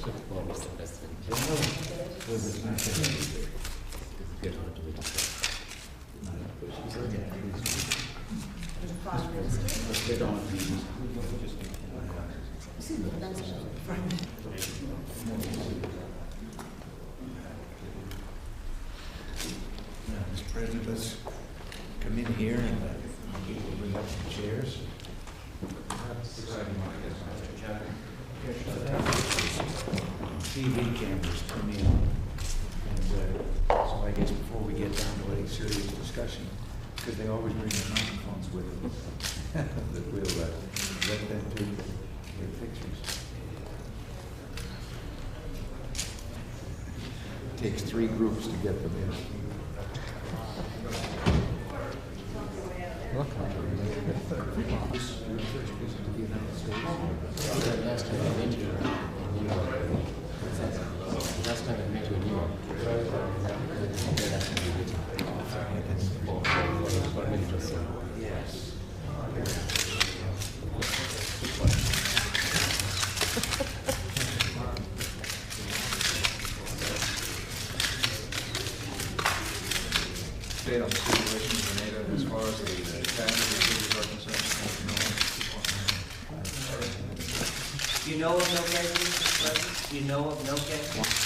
Mr. President, let's come in here and people bring up some chairs. TV cameras come in, and so I guess before we get down to any serious discussion, because they always bring their microphones with them, that we'll let them take their pictures. It takes 3 groups to get them in. Last time I met you in New York. Last time I met you in New York. Yes. Update on the situation in Grenada as far as the casualty figures are concerned. Do you know of no cases, Mr. President? Do you know of no cases?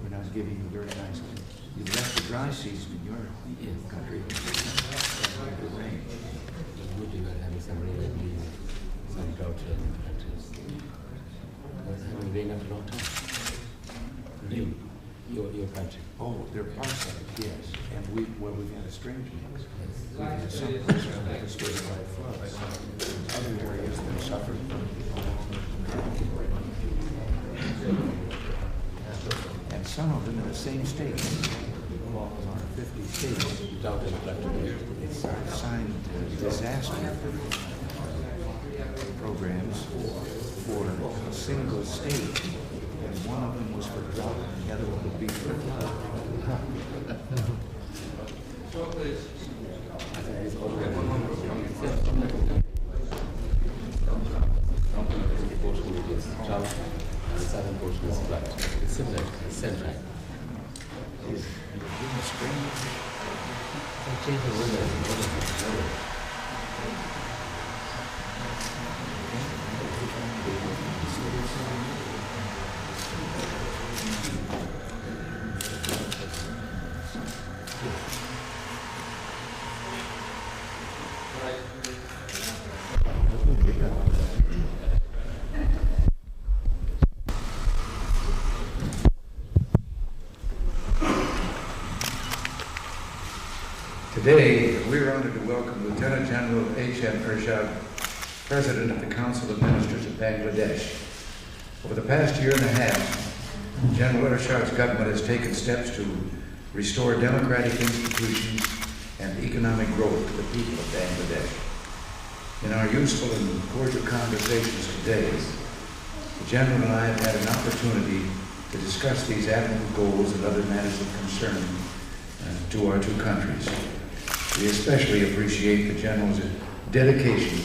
When I was giving you very nice, you left the dry season in your country. Good rain. Would you have some rain, some drought patches? Having rain after a long time. Your country. Oh, there are parts of it, yes. And we've had a strange mix. We've had some places devastated by floods. Other areas that suffered and some of them in the same states. Our 50 states. It's signed disaster programs for a single state. And one of them was for drought, and the other one would be for flood. The southern portion is flat. It's similar, same time. Today, we're honored to welcome Lieutenant General H.M. Ershad, President of the Council of Ministers of Bangladesh. Over the past year and a half, General Ershad's government has taken steps to restore democratic institutions and economic growth to the people of Bangladesh. In our useful and cordial conversations today, the General and I have had an opportunity to discuss these admirable goals and other matters of concern to our two countries. We especially appreciate the General's dedication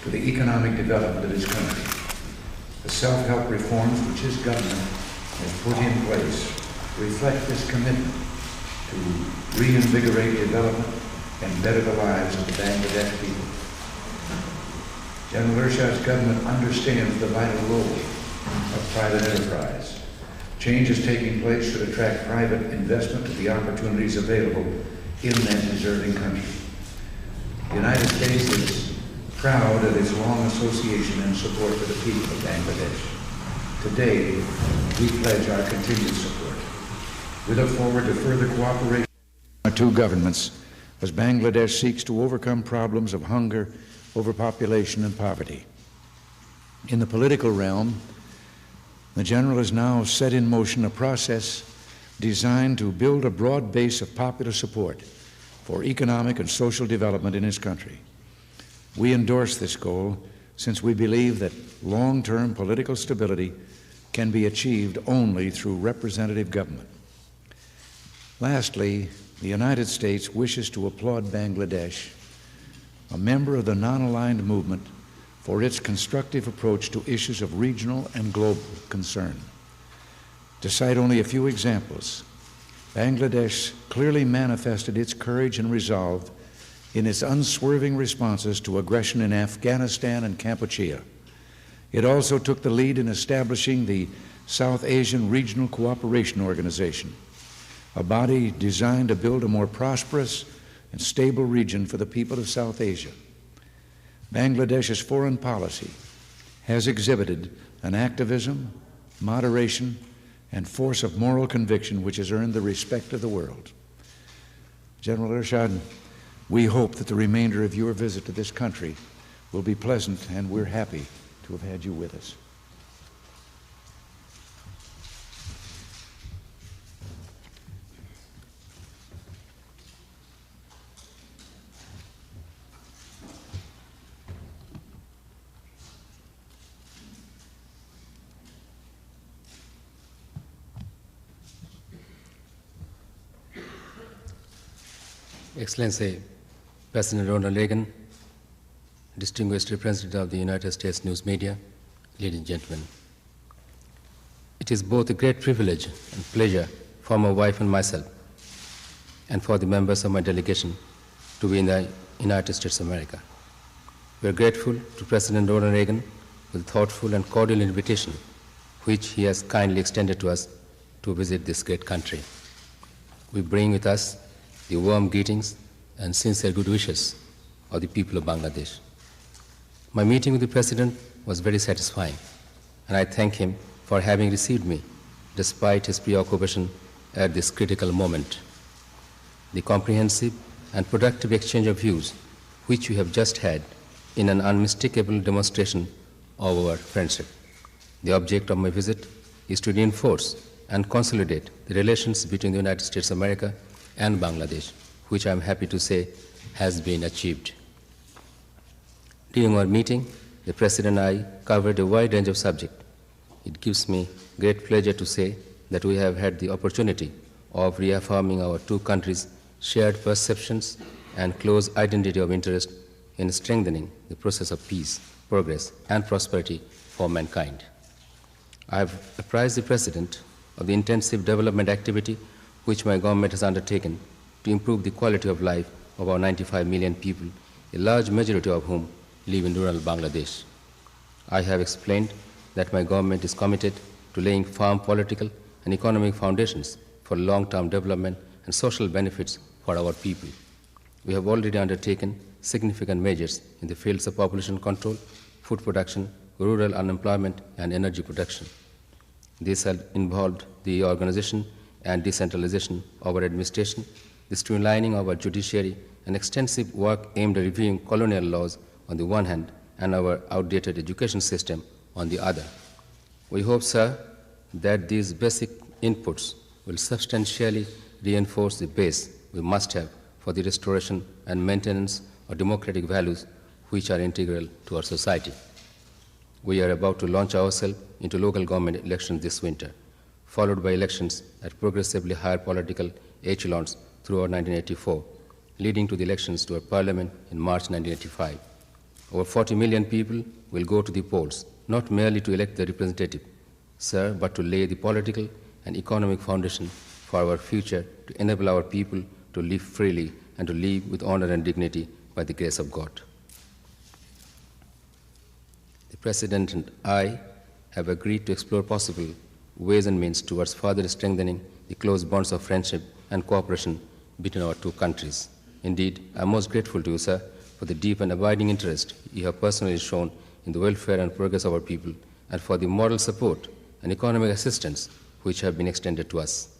to the economic development of his country. The self-help reforms which his government has put in place reflect this commitment to reinvigorate development and better the lives of the Bangladesh people. General Ershad's government understands the vital role of private enterprise. Changes taking place should attract private investment to the opportunities available in that deserving country. The United States is proud of its long association and support for the people of Bangladesh. Today, we pledge our continued support. We look forward to further cooperation between our two governments as Bangladesh seeks to overcome problems of hunger, overpopulation, and poverty. In the political realm, the General has now set in motion a process designed to build a broad base of popular support for economic and social development in his country. We endorse this goal since we believe that long-term political stability can be achieved only through representative government. Lastly, the United States wishes to applaud Bangladesh, a member of the non-aligned movement, for its constructive approach to issues of regional and global concern. To cite only a few examples, Bangladesh clearly manifested its courage and resolve in its unswerving responses to aggression in Afghanistan and Kampuchea. It also took the lead in establishing the South Asian Regional Cooperation Organization, a body designed to build a more prosperous and stable region for the people of South Asia. Bangladesh's foreign policy has exhibited an activism, moderation, and force of moral conviction which has earned the respect of the world. General Ershad, we hope that the remainder of your visit to this country will be pleasant, and we're happy to have had you with us. Excellency, President Ronald Reagan, distinguished representative of the United States news media, ladies and gentlemen. It is both a great privilege and pleasure for my wife and myself, and for the members of my delegation, to be in the United States of America. We are grateful to President Ronald Reagan for the thoughtful and cordial invitation which he has kindly extended to us to visit this great country. We bring with us the warm greetings and sincere good wishes of the people of Bangladesh. My meeting with the President was very satisfying, and I thank him for having received me despite his preoccupation at this critical moment. The comprehensive and productive exchange of views which we have just had in an unmistakable demonstration of our friendship. The object of my visit is to reinforce and consolidate the relations between the United States of America and Bangladesh, which I am happy to say has been achieved. During our meeting, the President and I covered a wide range of subjects. It gives me great pleasure to say that we have had the opportunity of reaffirming our two countries' shared perceptions and close identity of interest in strengthening the process of peace, progress, and prosperity for mankind. I have apprised the President of the intensive development activity which my government has undertaken to improve the quality of life of our 95 million people, a large majority of whom live in rural Bangladesh. I have explained that my government is committed to laying firm political and economic foundations for long-term development and social benefits for our people. We have already undertaken significant measures in the fields of population control, food production, rural unemployment, and energy production. This has involved the organization and decentralization of our administration, the streamlining of our judiciary, and extensive work aimed at reviewing colonial laws on the one hand and our outdated education system on the other. We hope, sir, that these basic inputs will substantially reinforce the base we must have for the restoration and maintenance of democratic values which are integral to our society. We are about to launch ourselves into local government elections this winter, followed by elections at progressively higher political echelons throughout 1984, leading to the elections to our parliament in March 1985. Over 40 million people will go to the polls, not merely to elect their representative, sir, but to lay the political and economic foundation for our future, to enable our people to live freely and to live with honor and dignity by the grace of God. The President and I have agreed to explore possible ways and means towards further strengthening the close bonds of friendship and cooperation between our two countries. Indeed, I am most grateful to you, sir, for the deep and abiding interest you have personally shown in the welfare and progress of our people, and for the moral support and economic assistance which have been extended to us.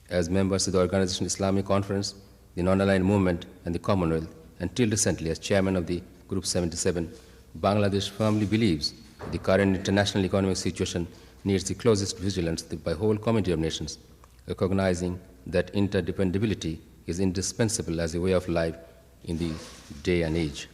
As members of the Organization Islamic Conference, the Non-Aligned Movement, and the Commonwealth, and till recently as chairman of the Group 77, Bangladesh firmly believes that the current international economic situation needs the closest vigilance by the whole community of nations, recognizing that interdependability is indispensable as a way of life in the day and age.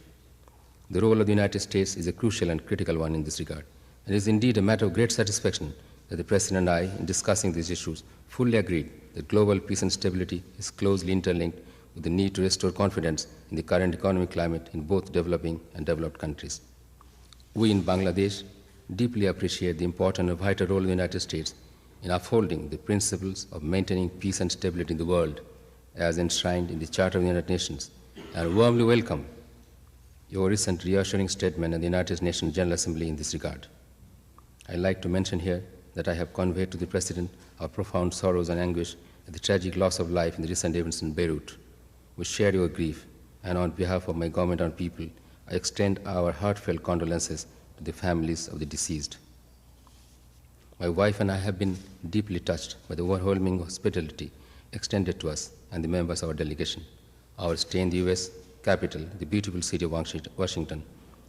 The role of the United States is a crucial and critical one in this regard. And it is indeed a matter of great satisfaction that the President and I, in discussing these issues, fully agreed that global peace and stability is closely interlinked with the need to restore confidence in the current economic climate in both developing and developed countries. We in Bangladesh deeply appreciate the important and vital role of the United States in upholding the principles of maintaining peace and stability in the world as enshrined in the Charter of the United Nations, and warmly welcome your recent reassuring statement at the United Nations General Assembly in this regard. I'd like to mention here that I have conveyed to the President our profound sorrows and anguish at the tragic loss of life in the recent events in Beirut. We share your grief, and on behalf of my government and people, I extend our heartfelt condolences to the families of the deceased. My wife and I have been deeply touched by the overwhelming hospitality extended to us and the members of our delegation. Our stay in the U.S. capital, the beautiful city of Washington,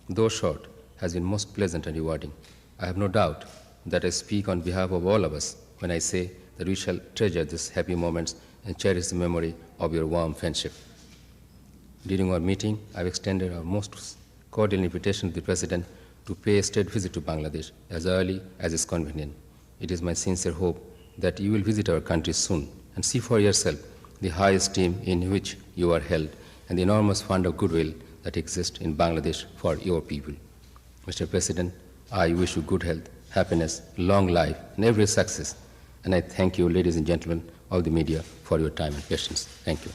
though short, has been most pleasant and rewarding. I have no doubt that I speak on behalf of all of us when I say that we shall treasure these happy moments and cherish the memory of your warm friendship. During our meeting, I have extended our most cordial invitation to the President to pay a state visit to Bangladesh as early as is convenient. It is my sincere hope that you will visit our country soon and see for yourself the high esteem in which you are held and the enormous fund of goodwill that exists in Bangladesh for your people. Mr. President, I wish you good health, happiness, long life, and every success. And I thank you, ladies and gentlemen of the media, for your time and patience. Thank you.